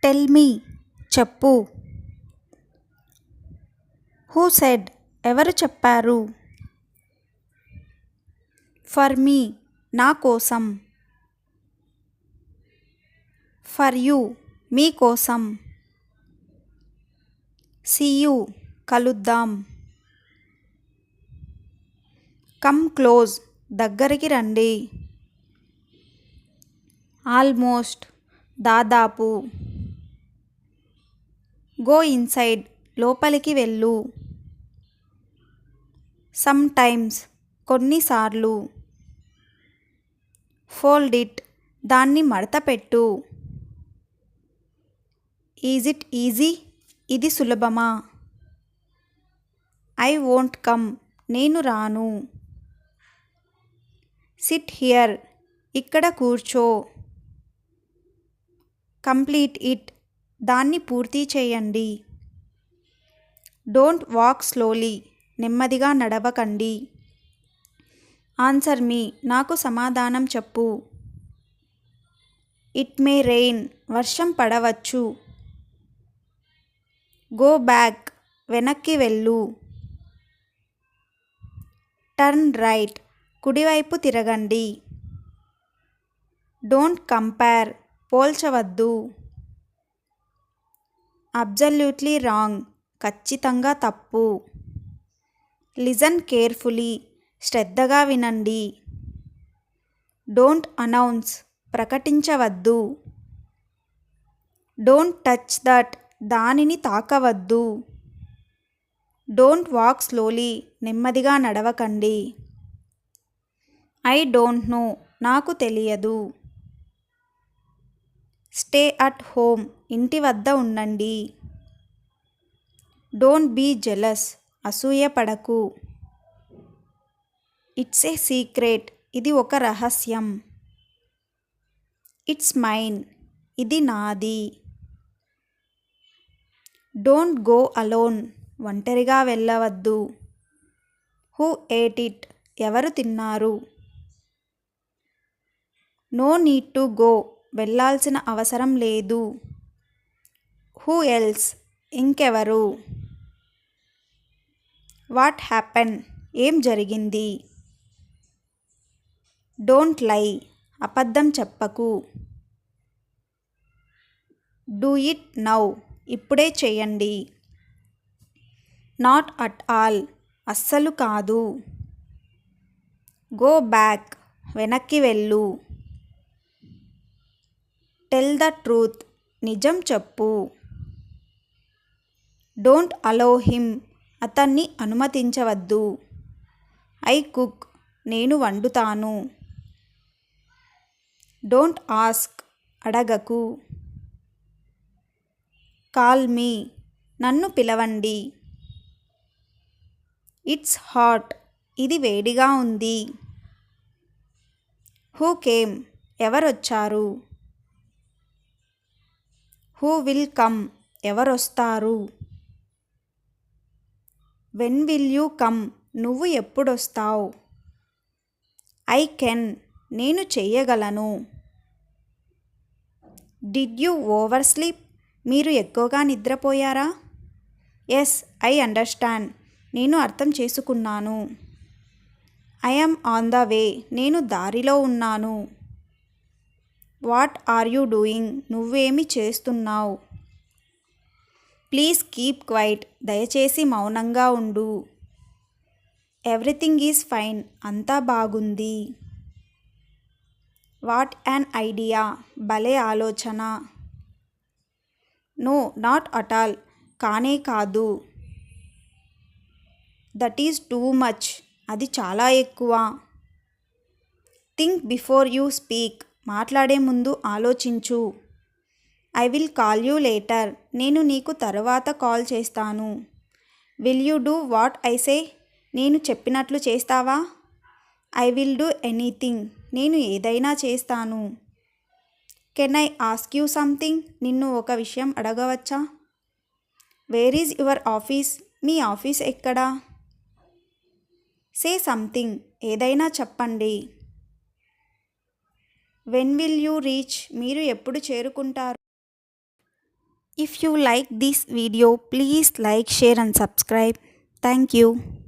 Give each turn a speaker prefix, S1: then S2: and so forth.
S1: Tell me చెప్పు. Who said ఎవరు చెప్పారు. ఫర్ మీ నా కోసం. ఫర్ యూ మీ కోసం. సీ యూ కలుద్దాం. కమ్ క్లోజ్ దగ్గరికి రండి. ఆల్మోస్ట్ దాదాపు. గో ఇన్సైడ్ లోపలికి వెళ్ళు. సమ్ టైమ్స్ కొన్నిసార్లు. ఫోల్డ్ ఇట్ దాన్ని మడతపెట్టు. ఈజ్ ఇట్ ఈజీ ఇది సులభమా. ఐ వోంట్ కమ్ నేను రాను. సిట్ హియర్ ఇక్కడ కూర్చో. కంప్లీట్ ఇట్ దాన్ని పూర్తి చేయండి. డోంట్ వాక్ స్లోలీ నెమ్మదిగా నడవకండి. ఆన్సర్ మీ నాకు సమాధానం చెప్పు. ఇట్ మే రెయిన్ వర్షం పడవచ్చు. గో బ్యాక్ వెనక్కి వెళ్ళు. టర్న్ రైట్ కుడివైపు తిరగండి. డోంట్ కంపేర్ పోల్చవద్దు. అబ్జల్యూట్లీ రాంగ్ ఖచ్చితంగా తప్పు. లిజన్ కేర్ఫుల్లీ శ్రద్ధగా వినండి. డోంట్ అనౌన్స్ ప్రకటించవద్దు. డోంట్ టచ్ దట్ దానిని తాకవద్దు. డోంట్ వాక్ స్లోలీ నెమ్మదిగా నడవకండి. ఐ డోంట్ నో నాకు తెలియదు. స్టే అట్ హోమ్ ఇంటి వద్ద ఉండండి. డోంట్ బీ జెలస్ అసూయపడకు. ఇట్స్ ఏ సీక్రెట్ ఇది ఒక రహస్యం. ఇట్స్ మైన్ ఇది నాది. డోంట్ గో అలోన్ ఒంటరిగా వెళ్ళవద్దు. హూ ఏట్ ఇట్ ఎవరు తిన్నారు. నో నీడ్ టు గో వెళ్ళాల్సిన అవసరం లేదు. హూ ఎల్స్ ఇంకెవరు. వాట్ హ్యాపెన్ ఏం జరిగింది. డోంట్ లై అబద్ధం చెప్పకు. డూ ఇట్ నౌ ఇప్పుడే చేయండి. నాట్ అట్ ఆల్ అస్సలు కాదు. గో బ్యాక్ వెనక్కి వెళ్ళు. టెల్ ద ట్రూత్ నిజం చెప్పు. డోంట్ అలో హిమ్ అతన్ని అనుమతించవద్దు. ఐ కుక్ నేను వండుతాను. డోంట్ ఆస్క్ అడగకు. కాల్ మీ నన్ను పిలవండి. ఇట్స్ హాట్ ఇది వేడిగా ఉంది. హూ కేమ్ ఎవరొచ్చారు. హూ విల్ కమ్ ఎవరొస్తారు. వెన్ విల్ యూ కమ్ నువ్వు ఎప్పుడొస్తావ్. ఐ కెన్ నేను చెయ్యగలను. డిడ్ యూ ఓవర్ స్లీప్ మీరు ఎక్కువగా నిద్రపోయారా. ఎస్ ఐ అండర్స్టాండ్ నేను అర్థం చేసుకున్నాను. I am on the way నేను దారిలో ఉన్నాను. వాట్ ఆర్ యూ డూయింగ్ నువ్వేమి చేస్తున్నావ్. ప్లీజ్ కీప్ క్వైట్ దయచేసి మౌనంగా ఉండు. ఎవ్రీథింగ్ ఈజ్ ఫైన్ అంతా బాగుంది. వాట్ యాన్ ఐడియా భలే ఆలోచన. నో నాట్ అట్ ఆల్ కానే కాదు. దట్ ఈజ్ టూ మచ్ అది చాలా ఎక్కువ. థింక్ బిఫోర్ యూ స్పీక్ మాట్లాడే ముందు ఆలోచించు. I will call you later నేను నీకు తరువాత కాల్ చేస్తాను. Will you do what I say నేను చెప్పినట్లు చేస్తావా. ఐ విల్ డూ ఎనీథింగ్ నేను ఏదైనా చేస్తాను. Can I ask you something నిన్ను ఒక విషయం అడగవచ్చా. వేర్ ఈజ్ యువర్ ఆఫీస్ మీ ఆఫీస్ ఎక్కడా. సే సంథింగ్ ఏదైనా చెప్పండి. వెన్ విల్ యూ రీచ్ మీరు ఎప్పుడు చేరుకుంటారు. If you like this video, please like, share and subscribe. Thank you.